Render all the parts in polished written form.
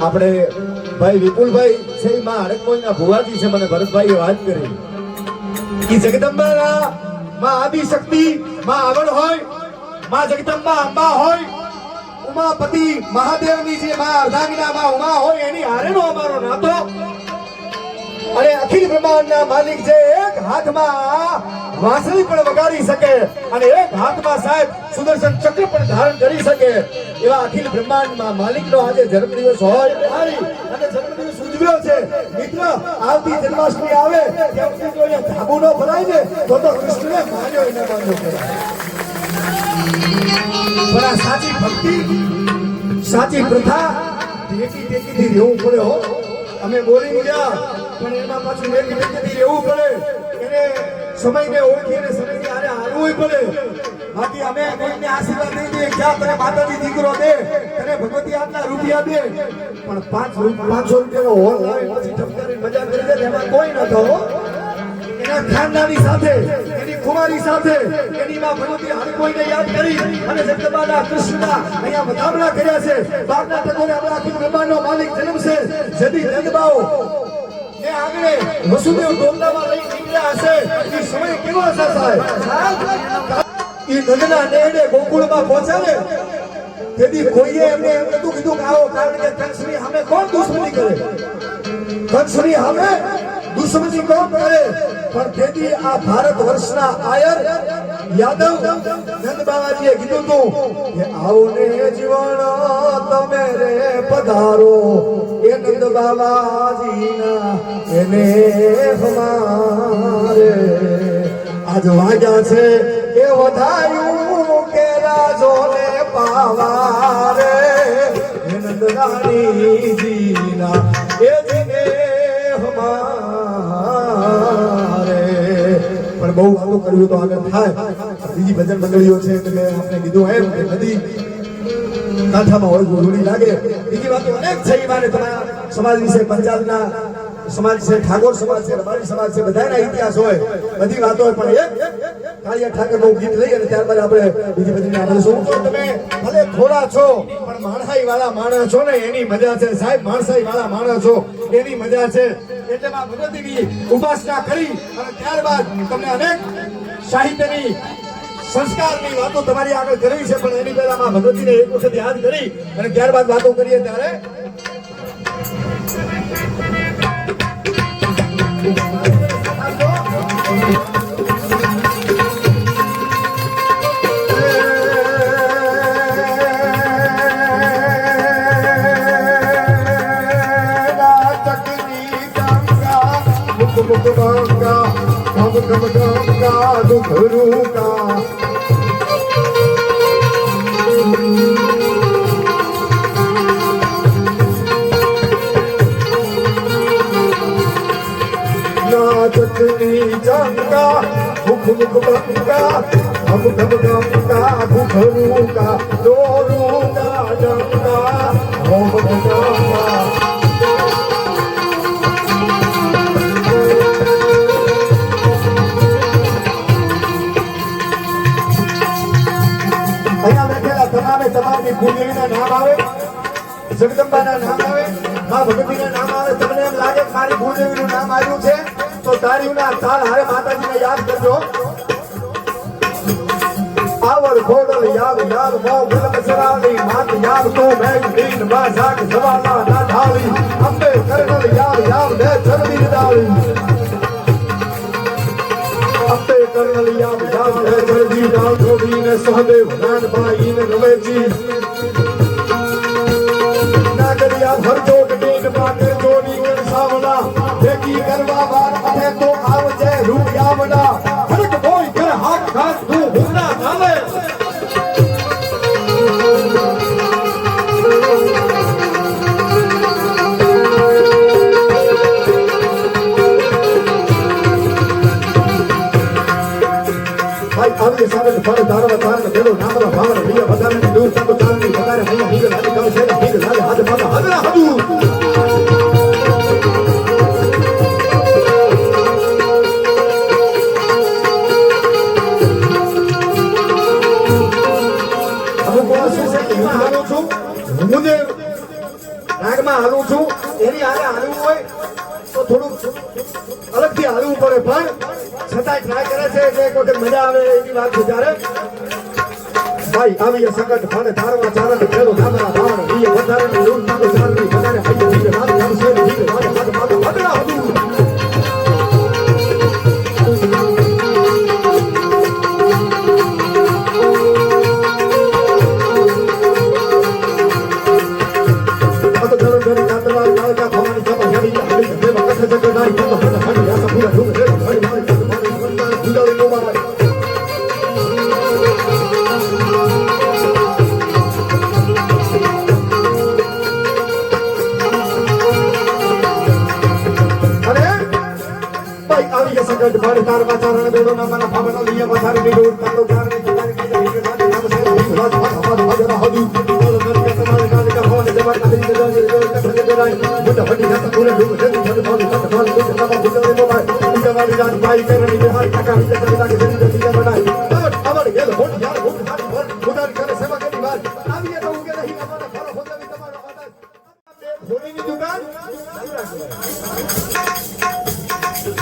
આપણે ભાઈ વિપુલભાઈ છે માં હડકમોઈના ભુવાજી છે, મને ભરતભાઈએ વાત કરી કે જગદંબાના માં આદિ શક્તિ માં આવડ હોય, માં જગદંબા અંબા હોય, ઉમાપતિ મહાદેવની જે માં અર્ધાંગિના માં ઉમા હોય એની હારેનો અમારો નાતો અને અખિલ બ્રહ્માંડના માલિક જે એક હાથમાં વાંસળી પણ વગાડી શકે અને એક હાથમાં સાહેબ સુદર્શન ચક્ર પણ ધારણ કરી શકે એવા અખિલ બ્રહ્માંડમાં માલિકનો આજે જન્મદિવસ હોય અને જન્મદિવસ ઉજવ્યો છે. મિત્ર, આવતી જન્માષ્ટમી આવે ત્યાં સુધી જો અહીંયા ધાબુ ન ભરાય ને તો કૃષ્ણને માન્યો ન માન્યો કહેવાય. પણ આ સાચી ભક્તિ, સાચી પ્રથા ટેકીથી રહેવું પડે હો. અમે બોલી ગયા પણ એમાં પાછું ટેકીથી રહેવું પડે, એને સમયને ઓળખીને સમયની હારે હાલવું પડે. બાકી અમે કોઈને આશીર્વાદ નહીં દઈએ ક્યાં તને માતાજી દીકરો દે, તને ભગવતી આટલા રૂપિયા દે, પણ 500 રૂપિયાનો હોલ હોય પછી ઠપકારી મજા કરી દે એમાં કોઈ ન થો. એના ખાનદાની સાથે, એની કુમારી સાથે, એની માં ભગવતી હર કોઈને યાદ કરી અને જગદંબાના કૃષ્ણના અહીંયા વધામણા કર્યા છે. બાપના ટકોરે આપણા અખિલ બ્રહ્માંડનો માલિક જન્મ છે. જદી જગબાઓ એ આગળ વસુદેવ ડોલનામાં લઈ નીકળ્યા હશે એ સમય કેવો હશે સાહેબ? એ નંદના નેહડે ગોકુળમાં પહોંચ્યા ને તેથી કોઈએ એમને એમ નતું કીધું કે આવો, કારણ કે કંસની સામે કોણ દુશ્મની કરે? કંસની સામે દુશ્મની કોણ કરે? પણ તેથી આ ભારત વર્ષના આયર યાદવ નંદ બાવાજીએ કીધું હતું કે આવો ને જીવન તમે રે પધારો એ નંદ બાવાજીના એને હમારે આજ વાગ્યા છે એ વધાયું કે રાજોને પાવારે એ નંદ રાણીજીના એ જીને હમારે. પણ બહુ વાતો કર્યું તો આગળ થાય. બીજી ભજન મંડળીઓ છે એટલે આપણે કીધું એમ કે નદી કાંઠામાં હોય ગોળુડી લાગે. બીજી વાતો અનેક છે. એ માને તમારા સમાજ વિશે, પંજાબના સમાજ છે, ઠાકોર સમાજ છે, રબારી સમાજ છે, બધાના ઇતિહાસ હોય, બધી વાતો હોય. પણ એક કાળિયા ઠાકરનું ગીત લઈ અને ત્યારબાદ આપણે બીજી બધી આપણે શું તમે ભલે થોડા છો પણ માણસાઈ વાળા માણસ છો ને એની મજા છે સાહેબ. માણસાઈ વાળા માણસ છો એની મજા છે. એટલે માં ભગવતીની ઉપાસના કરી અને ત્યારબાદ તમને અનેક સાહિત્યની સંસ્કારની વાતો તમારી આગળ કરવી છે. પણ એની પહેલા માં ભગવતીને એક વખત યાદ કરી અને ત્યારબાદ વાતો કરીએ ત્યારે તમામની ભૂદેવીના નામ આવે, જગદંબાના નામ આવે, મા ભગવતીના નામ આવે. તમને એમ લાગે કે મારી ભૂદેવીનું નામ આવ્યું છે તો તાળીઓના તાલ હારે માતાજીને યાદ કરજો. ખોડલ યાદ યાદ મો ગલક સરાલી માત યાદ તો મેં દીન બાઝાક સવાલા ના ઢાળી અંબે કરનલ યાદ યાદ દે ચરવી ડાળી અંબે કરનલ યાદ યાદ દે ચરવી ડાળ થોડી ને સહદેવ નાન ભાઈ ને રવેજી નાગરિયા ભર જોગ દીન પાકે જોડી કર સાવલા ભેગી કરવા વાર અઠે તો આવજે રૂપિયાવડા હરક બોય કર હાથ ઘાસ તું હુંડા ચાલે ભાઈ સાગર ફળ ધારવા ધારણ દેવો નામનો ભાવન પ્રિય વધારે દૂર તક ચાંદી વધારે હૈયા હિંગ લાગે કમ છે હિંગ લાગે હાથ માથા હદરા હદુ હાલું છું એની હારે હાલવું હોય તો થોડું અલગથી હાલવું પડે પણ છતાંય ટ્રાય કરે છે એટલે એક વખત મજા આવે એની વાત વિચારે ભાઈ આવી સંકટ ફાડે ધારવા ચારણ ખેલો નામના ધારણ બીએ વધારે લૂટ નાખો ચારણી વધારે હૈયા બીજે નામ નામ છે બીજે માથે માથે માથે હદરા હદુ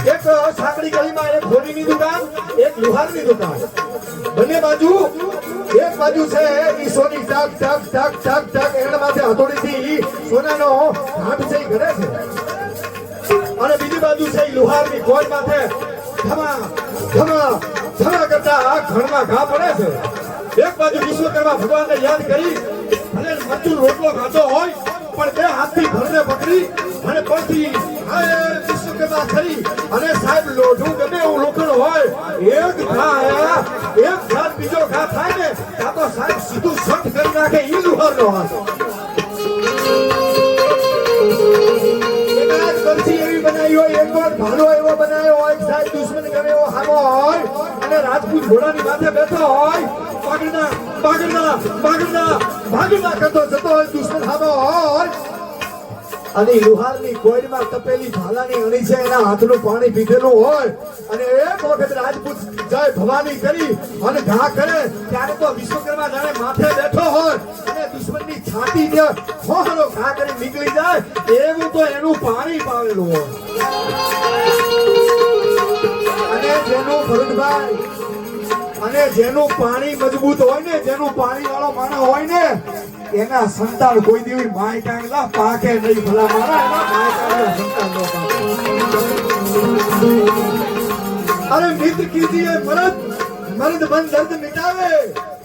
એક સાંકડી ગલીમાં એક ઘોડીની દુકાન એક લુહારની દુકાન બંને બાજુ એક બાજુ છે ઈ સોની ટક ટક ટક ટક ટક એના માથે હથોડીથી સોનાનો ઘાટ છે ઈ ઘરે છે અને બીજી બાજુ છે ઈ લુહારની કોઈ માથે ધમા ધમા ધમા કરતા ઘરમાં ઘા પડે છે એક બાજુ વિશ્વકર્મા ભગવાનને યાદ કરી અને મચ્છું રોટલો ખાતો હોય પણ બે હાથથી ઘરને પકડી અને પરથી વિશ્વકર્મા થઈ અને સાહેબ લોઢું ગમે એવું લોખંડ હોય એક ઘા બીજો ઘા થાય ને ત્યાં તો સાહેબ સીધું શટ કરી નાખે ઈ લુહારનો હાથ એકાદ કરછી એવી બનાવી હોય એક વાર ભાલો એવો બનાવ્યો હોય સાહેબ દુશ્મન ગમે એવો હામો હોય અને રાજપૂત ઘોડાની માથે બેઠો હોય ભાગના કરતો જતો હોય દુશ્મન હામો હોય અને લુહારની કોઈમાં તપેલી ભાલાની અણી છે એના હાથનું પાણી પીધેલું હોય અને એક વખત રાજપૂત જય ભવાની કરી અને ઘા કરે ત્યારે તો વિશ્વકર્મા જાણે માથે બેઠો હોય અને દુશ્મનની છાતી ને હોહરો ઘા કરી નીકળી જાય એવું તો એનું પાણી પાવેલું હોય અને જેનું ભરતભાઈ અને જેનું પાણી મજબૂત હોય ને જેનું પાણી વાળો માણસ હોય ને એના સંતાન કોઈ દેવી માય કાંગલા પાકે નહીં ભલા મારા એના માય કાંગલા સંતાન નો પાકે અરે મિત્ર કીજીએ મરદ મર્દ મન દર્દ મિટાવે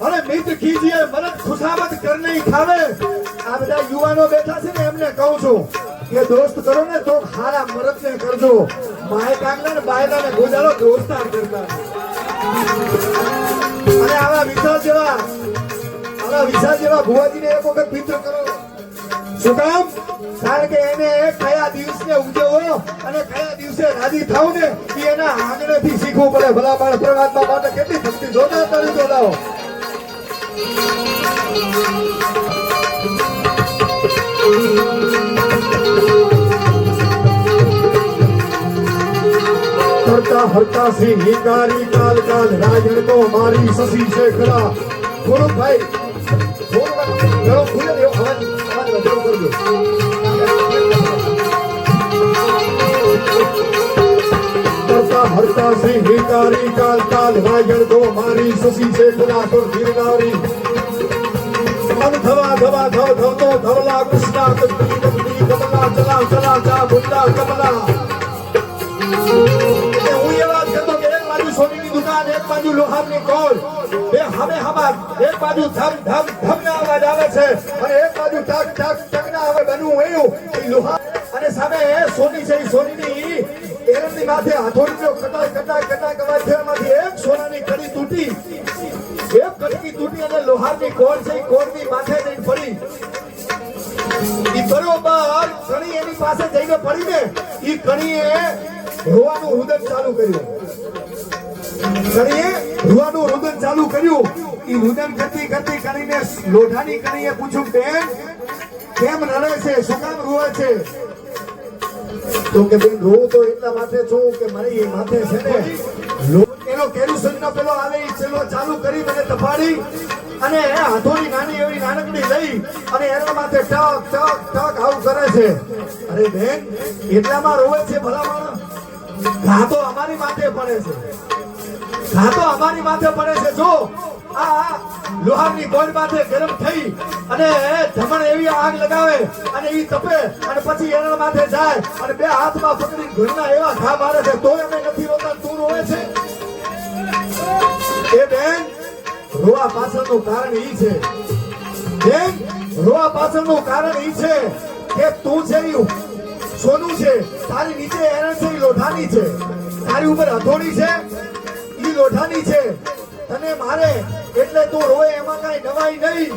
અરે મિત્ર કીજીએ મરદ ખુશામત કરને ही ખાવે આ બધા યુવાનો બેઠા છે ને એમને કહું છું કે દોસ્ત કરો ને તો ખારા મરદ ને કરજો માય કાંગલા ને બાયલા ને ગોજાલો દોસ્તાર કરતા અને આવા વિશાલ જેવા ભુવાજીને એક વખત મિત્ર કરો શું કામ કારણ કે એને કયા દિવસે ઉજવો અને કયા દિવસે રાજી થાવ ને એ એના આંગણેથી શીખવું પડે ભલા માણસ પરમાત્મા માટે કેટલી ભક્તિ જોતા તારી જોડાઓ करता हरता श्री हिंगारी काल काल राजन को मारी शशि शेखरा गुरु भाई गलो खुले देव हवन गलो कर दो करता હરતા શ્રી હિતારી કાલ કાલ વાયર દો મારી સસી છે ખુલા તો ગિરનારી અન ધવા ધવા ધવ ધવ તો ધવલા કૃષ્ણા કસ્તી કસ્તી કમલા ચલા ચલા ચા ભૂલા કમલા હું એ વાત કરતો કે એક બાજુ સોનીની દુકાન એક બાજુ લોહારની કોલ બે હમે હમાર એક બાજુ ધમ ધમ ધમના અવાજ આવે છે અને એક બાજુ ટક ટક ટકના અવાજ બનવું એવું એ લોહા અને સામે સોની છે સોનીની એરંડી માથે હાથોડીનો કટાય કટાય કટાય અવાજ છે એમાંથી એક સોનાની કડી તૂટી એક કડકી તૂટી અને લોહારની કોર છે કોરની માથે જઈને પડી ઈ બરોબર કણી એની પાસે જઈને પડીને ઈ કણીએ રોવાનું રુદન ચાલુ કર્યું કણીએ રોવાનું રુદન ચાલુ કર્યું ઈ રુદન કરતી કરતી કરીને લોઢાની કણીએ પૂછ્યું બેન કેમ રડે છે શું કામ રોવે છે તો કે બેન રોવું તો એટલા માટે છું કે મારી માથે છે ને એનો કેરુસનનો પેલો આવે ઈ ચેલો ચાલુ કરી મને તપાડી અને હાથોડી નાની એવી નાનકડી લઈ અને એના માથે ટક ટક ટક આવું કરે છે અરે બેન એટલામાં રોવે છે ભલા માણસ ઘા તો અમારી માથે પડે છે ઘા તો અમારી માથે પડે છે જો આ લોહારની બોલ માથે ગરમ થઈ અને ધમણ એવી આગ લગાવે અને ઈ તપે અને પછી એના માથે જાય અને બે હાથમાં પકડી ઘરના એવા ઘા મારે છે તોય અમે નથી રોતા તું રોવે છે એ બેન રોવા પાછળનું કારણ ઈ છે બેન રોવા પાછળનું કારણ ઈ છે કે તું છે ઈ સોનું છે તારી નીચે એરણ છે ઈ લોઢાની છે તારી ઉપર હથોડી છે ઈ લોઢાની છે તને મારે એટલે તું રોય એમાં કઈ નવાઈ નહીં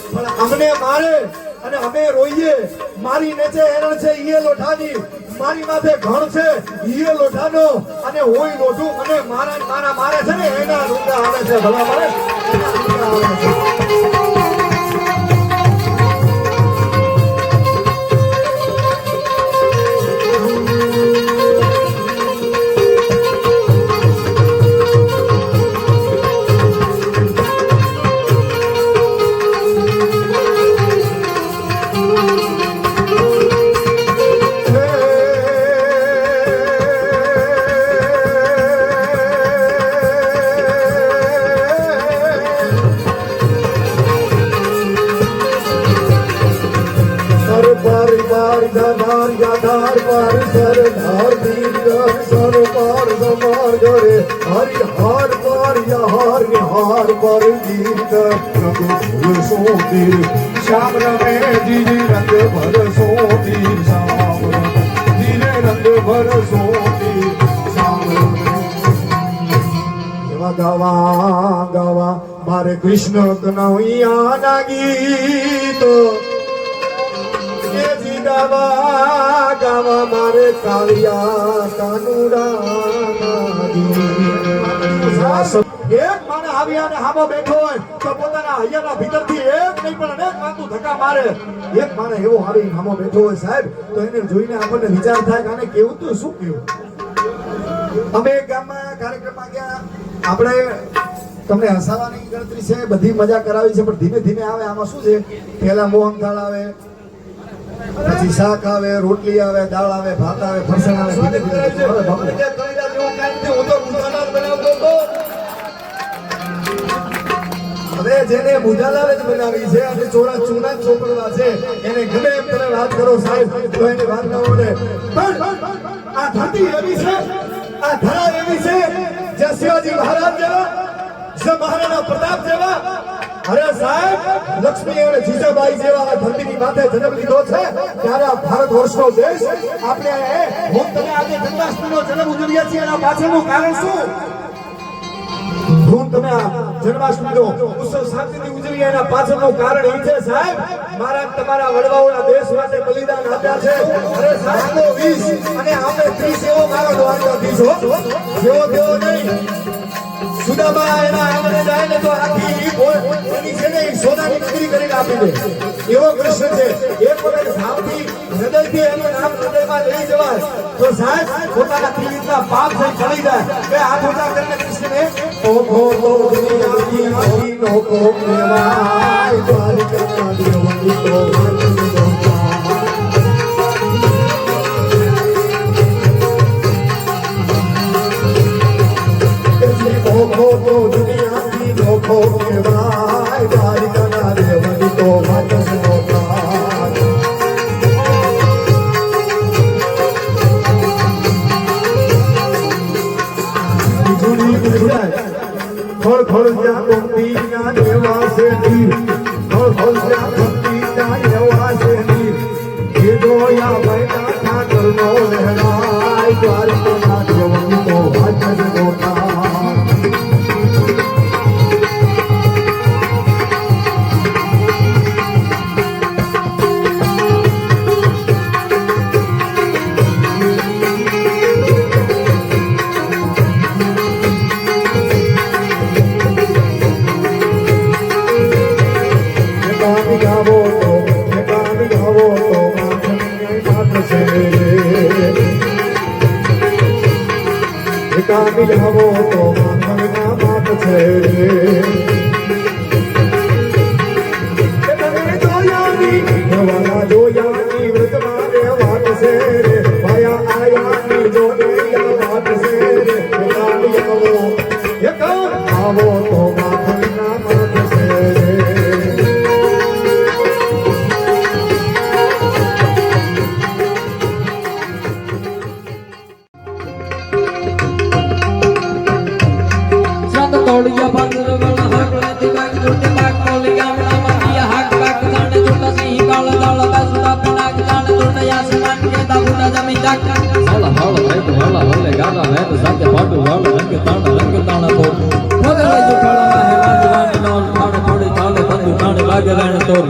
પણ અમને મારે અને અમે રોઈએ મારી નીચે એરણ છે ઈ લોઢાની મારી માથે ઘણ છે ઈ લોઢાનો અને હોય લોઢું મને મારા મારે છે ને એના રૂંગા આવે છે ભલા મારે એના રૂંગા આવે છે श्याम रमे धीरे रंग भर सोती श्याम धीरे रंग भर सोती श्याम गावा गावा मारे कृष्ण कन्हैया ना गीत जी गावा गावा मारे कालिया कानूरा એક માને આવ્યા અને હામો બેઠો હોય તો પોતાના હૈયાના ભીતરથી એક નહીં પણ અનેક માથું ધક્કા મારે એક માને એવો આવી હામો બેઠો હોય સાહેબ તો એને જોઈને આપણને વિચાર થાય કે આને કેવું તો શું કેવું અમે એક ગામમાં કાર્યક્રમમાં ગયા આપણે તમને હસાવાની ગણતરી છે બધી મજા કરાવી છે પણ ધીમે ધીમે આવે આમાં શું છે પહેલા મોહનથાળ આવે પછી શાક આવે રોટલી આવે દાળ આવે ભાત આવે ફરસાણ આવે ધીમે ધીમે હું તો મુઠાનાર બનાવતો હતો હવે જેને મુઠાનાર જ બનાવી છે અને ચોરા ચૂના ચોપડવા છે એને ગમે એમ તમે વાત કરો સાહેબ તો એને વાત ના ઓળે પણ આ ધરતી એવી છે આ ધરા એવી છે જ્યાં શિવાજી મહારાજ જેવા મહારાણા પ્રતાપ જેવા અરે સાહેબ લક્ષ્મી અને જીજાબાઈ જેવા આ ધરતીની માથે જન્મ લીધો છે ત્યારે આ ભારત વર્ષનો દેશ આપણે હું તમે આજે જન્માષ્ટમીનો જન્મ ઉજવીએ છીએ એના પાછળનું કારણ શું હું તમે આ જન્માષ્ટમીનો ઉત્સવ શાંતિથી ઉજવીએ એના પાછળનું કારણ એ છે સાહેબ મારા તમારા વડવાઓના દેશ માટે બલિદાન આપ્યા છે અરે સાહેબ 20 અને આપણે 30 એવો મારો દ્વારકાધીશ હો જેવો તેવો નહીં સુદામા એના આંગણે જાય ને તો આખી એની છે ને સોનાની નગરી કરીને આપી દે એવો કૃષ્ણ છે એક વખત ભાવથી હૃદયથી એનું નામ હૃદયમાં લઈ જવાય તો સાહેબ પોતાના તિલકના પાપ થઈ ચડી જાય બે હાથ ઊંચા કરીને કૃષ્ણને ઓહો તો દુનિયાની આખીનો કોપ લેવાય દ્વારિકા દેવની તો ખોળ ખોળ જ્યાં ગોપીના દેવા છે જી ખોળ ખોળ જ્યાં ગોપીના દેવા છે જી એ જોયા ભાઈના ઠાકરનો લહેરાય દ્વારકાના દેવનો વાજન ગોતા મિલાવો તો માખણના માત છે તમે જોયાની નવાના જોયાની વૃતમાં રે વાત છે રે ભાયા આયાની જોયા વાત છે રે આવો તો માખણના માત છે તોડિયા બાંદર વળ હકલા દિવાગ જોતે બાગ કોલિયા મણા મતિયા હાક બાગ જાણે જોતા સિંહ કાળ દાળ બાસુડા પનાક જાણે જોટયા સમાન કે દાબુડા જમી જાક સાલા હાળ હે તો હાલા હલે ગાડા હે તો સાતે પાટુ વાળ રંગ તાણ તો મગર જો ઠાળા હે વાજવાની નોન ખાણ થોડી ચાલે બંદુ કાણ લાગે રેણ તોર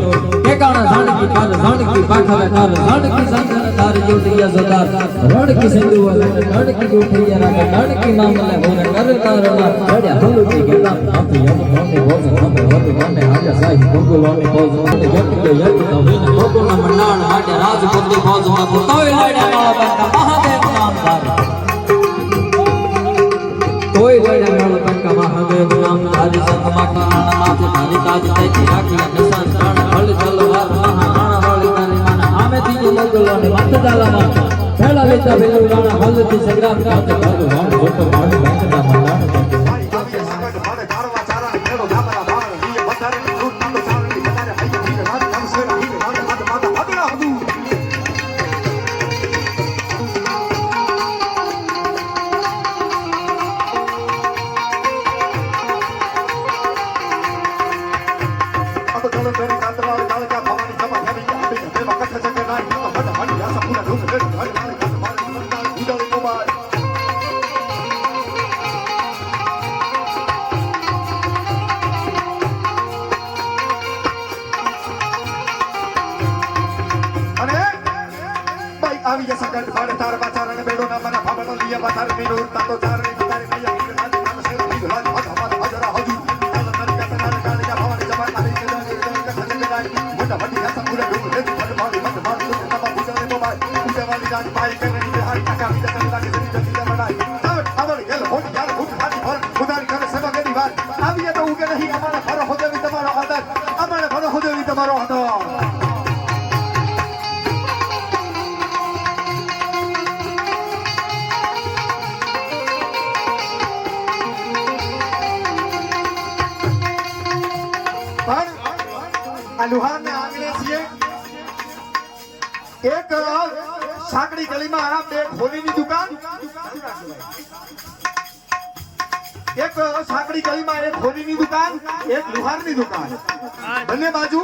કે કાણા ઝાણકી કાન ઝાણકી પાખા તાર ઝાણકી સંતન તાર જોટિયા સદાર રણકી સિંધુ વાલે રણકી જોટિયા રાગ રણકી મામલે હોને કર તારણા પડ્યા હલુકી ગેલા આથી યમ કોને બોઝ નમે વતિ મને આજા સાઈ ગોગોવાની બોઝ મને જટ યત નવીન ગોગોના મંડાણ માટે રાજપુત્રી બોઝ માં તોય લડ્યા માળા બંકા મહાદેવ નામ ધાર તોય લડ્યા માળા બંકા મહાદેવ નામ ધાર સંત માતા માથે ધારી તાજ તૈથી રાખી નિશાન પ્રાણ હળ તલવાર મહારાણા વાળી તારી માના આમે થી મોગલોને મત દાલામાં પહેલા વેતા બેલુ રાણા હલતી સંગ્રામ કાતે ભગવાન જોતો માડ બંકના મંડાણ આવી જશે ગઢ ફાડ તાર બાચારણ બેડો ના મના ફાબડો લીયા બાચાર મીરો તાતો ચારણી તારે નયા વીર નાદ નામ સે વીર લાજ હદ હદ હજરા હજુ તાલ નરિકા તનાલ કાલિકા ભવાની જમાન મારી કે જાને કે ખજે ગાય મોટા વડી હસા પૂરા ડોલ હે ફડ મારી મત માર તો નબા ગુજરે મોબાઈ ઉડે વાલી જાન પાઈ કે ની બિહાર કાકા વિદા તને લાગે જતી જતી બનાઈ આવડ ગેલ હોટ યાર હોટ ખાતી ભર ખુદારી કરે સેવા કરી વાત આવી તો ઉગે નહીં અમારા ભરો હોદેવી તમારો આદર અમારે ભરો હોદેવી તમારો આદર લુહારના આંગણે છીએ એક સાંકડી ગલીમાં બે ખોલીની દુકાન એક સાંકડી ગલીમાં એક ખોલીની દુકાન એક લુહારની દુકાન બંને બાજુ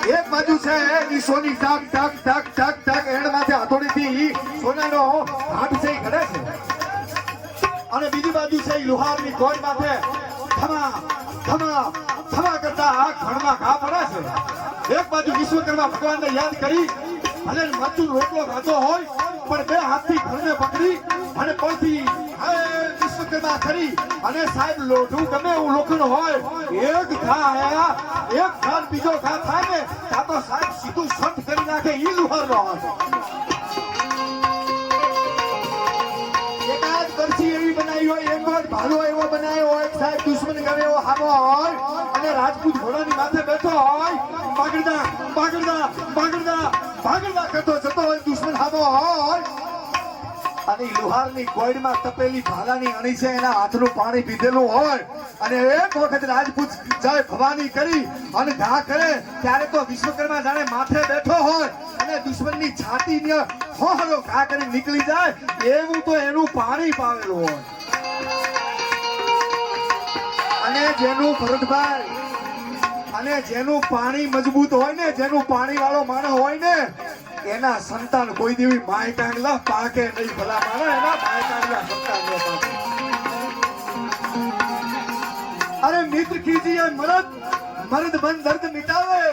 એક બાજુ છે ઈ સોની ટાક ટાક ટાક ટાક ટાક એડ માથે હથોડીથી સોનાનો હાથ છે ઘડે છે અને બીજી બાજુ છે ઈ લુહારની કોડ માથે થમા થમા થમા કરતા આ ઘરમાં ઘા પડે છે એક બાજુ વિશ્વકર્મા ભગવાનને યાદ કરી અને મચ્છુ રોટલો ખાતો હોય પણ બે હાથથી ઘરને પકડી અને પગથી વિશ્વકર્મા કરી અને સાહેબ લોઢું ગમે એવું લોખંડ હોય એક ઘા આયા એક ઘા બીજો ઘા થાય ને ત્યાં તો સાહેબ સીધું સંત કરી નાખે ઈ લુહારનો હાથ એકાદ કરછી એવી બનાવી હોય એક વાર ભાલો એવો બનાવ્યો હોય સાહેબ દુશ્મન ગમે એવો હામો હોય અને રાજપૂત ઘોડાની માથે બેઠો હોય પાગડદા પાગડદા પાગડદા પાગડદા કરતો જતો હોય દુશ્મન હામો હોય અને લુહારની ગોળમાં તપેલી ભાલાની અણી છે એના હાથનું પાણી પીધેલું હોય અને એક વખત રાજપૂત જાય ભવાની કરી અને ઘા કરે ત્યારે તો વિશ્વકર્મા જાણે માથે બેઠો હોય અને દુશ્મનની છાતીને હોહરો ઘા કરી નીકળી જાય એવું તો એનું પાણી પાવેલું હોય અને જેનું ભરતભાઈ અને જેનું પાણી મજબૂત હોય ને, જેનું પાણી વાળો માણસ હોય ને, એના સંતાન કોઈ દેવી માય કાંગલા પાકે નહીં. ભલા માણસ એના માય કાંગલા સંતાન ન પાકે. अरे मित्र कीजिए मदद, मर्द बन दर्द मिटावे.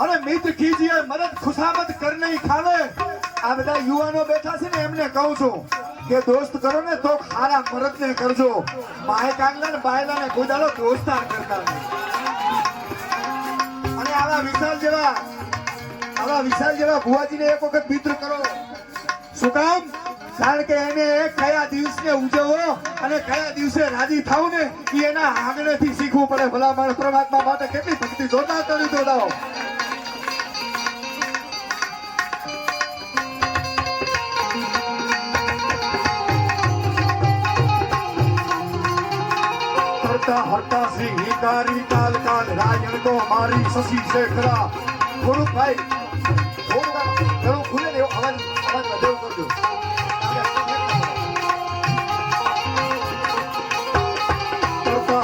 अरे मित्र कीजिए मदद, खुशामद करने ही खावे. આ બધા યુવાનો બેઠા છે ને એમને કહું છું કે દોસ્ત કરો ને તો ખારા મરદ ને કરજો. માય કાંગલા ને બાયલા ને કોઈ દાડો દોસ્તાર કરતા નહીં. અને આવા વિશાલ જેવા ભુવાજીને એક વખત મિત્ર કરો. શું કામ? કારણ કે એને કયા દિવસને ઉજવવો અને કયા દિવસે રાજી થાવ ને એ એના આંગણેથી શીખવું પડે. ભલા માણસ પરમાત્મા માટે કેટલી ભક્તિ જોતા કરી દોડાવો. હરતા હરતા શ્રી હિકારી કાલ કાલ રાયણ તો મારી શશી શેખરા. થોડુંક ભાઈ થોડું ખુલે ને એવો અવાજ વધેવો કરજો.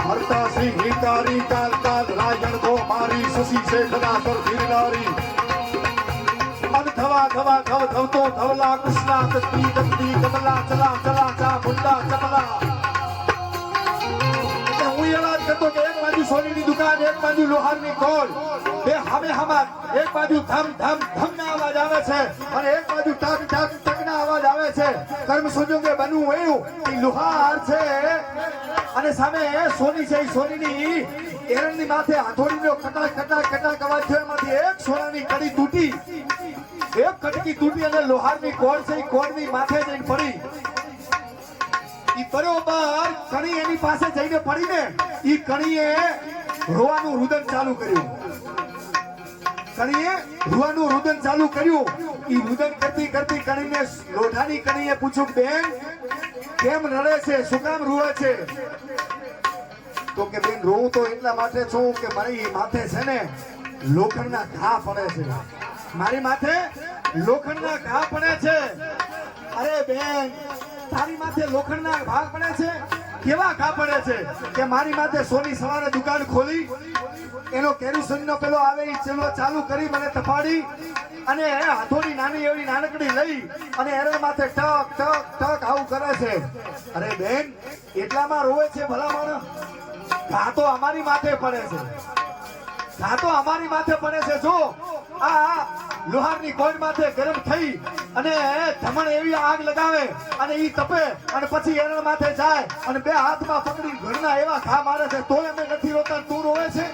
હરતા શ્રી હિકારી કાલ કાલ રાયણ તો મારી શશી શેખરા પર ગિરનારી. મન થવા થવા થવ થવતો ધવલા કૃષ્ણા કતી કતી કમલા ચલા ચલા ચા મુંડા ચમલા. હું એ વાત કરતો કે એક બાજુ સોનીની દુકાન, એક બાજુ લોહારની કોલ, બે હામે હામા, એક બાજુ ધમ ધમ ધમના અવાજ આવે છે અને એક બાજુ ટક ટક ટકના અવાજ આવે છે. કર્મ સંજોગે બનવું એવું કે લોહાર છે અને સામે સોની છે. સોનીની એરણની માથે હાથોડીનો કટાક કટાક કટાક અવાજ થયો. એમાંથી એક સોનાની કડી તૂટી, એક કટકી તૂટી અને લોહારની કોળ છે એ કોળની માથે જઈને પડી. ઈ બરોબર કણી એની પાસે જઈને પડીને ઈ કણીએ રોવાનું રુદન ચાલુ કર્યું. કણીએ રોવાનું રુદન ચાલુ કર્યું. ઈ રુદન કરતી કરતી કણીને લોઢાની કણીએ પૂછ્યું, બેન કેમ રડે છે, શું કામ રૂવે છે? તો કે બેન રોવું તો એટલા માટે છું કે મારી માથે છે ને લોખંડના ઘા પડે છે. મારી માથે લોખંડના ઘા પડે છે. અરે બેન તારી માથે લોખંડના ઘા પડે છે? કેવા ઘા પડે છે? કે મારી માથે સોની સવારે દુકાન ખોલી, એનો કેરોસીનનો પેલો આવે એ ચેલો ચાલુ કરી મને તપાડી અને હાથોડી નાની એવી નાનકડી લઈ અને એના માથે ટક ટક ટક આવું કરે છે. અરે બેન એટલામાં રોવે છે ભલા માણસ? ઘા તો અમારી માથે પડે છે, ઘા તો અમારી માથે પડે છે. જો આ લોહારની કોડ માથે ગરમ થઈ અને ધમણ એવી આગ લગાવે અને ઈ તપે અને પછી એના માથે જાય અને બે હાથમાં પકડી ઘરના એવા ઘા મારે છે તોય અમે નથી રોતા, તું રોવે છે?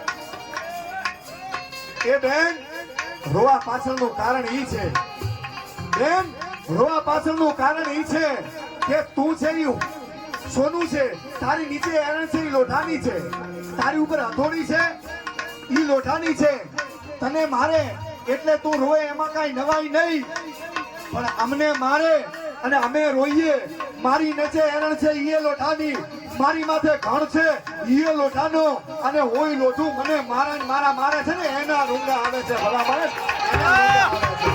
એ બેન રોવા પાછળનું કારણ ઈ છે. બેન રોવા પાછળનું કારણ ઈ છે કે તું છે ઈ સોનું છે, તારી નીચે એરણ છે ઈ લોઢાની છે, તારી ઉપર હથોડી છે ઈ લોઢાની છે. તને મારે એટલે તું રોવે એમાં કઈ નવાઈ નહીં, પણ અમને મારે અને અમે રોઈએ. મારી નીચે એરણ છે ઈ લોઢાની, મારી માથે ઘણ છે ઈ લોઢાનો અને હોય લોઢું મને મારા મારે છે ને એના રૂંગા આવે છે. ભલા મારે એના રૂંગા આવે છે.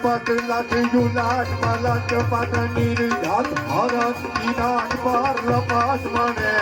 પટ લાગ્યું લાટ માં લાટ પાટ નીર જાત ભારત કી નાટ પાર લપાટ મને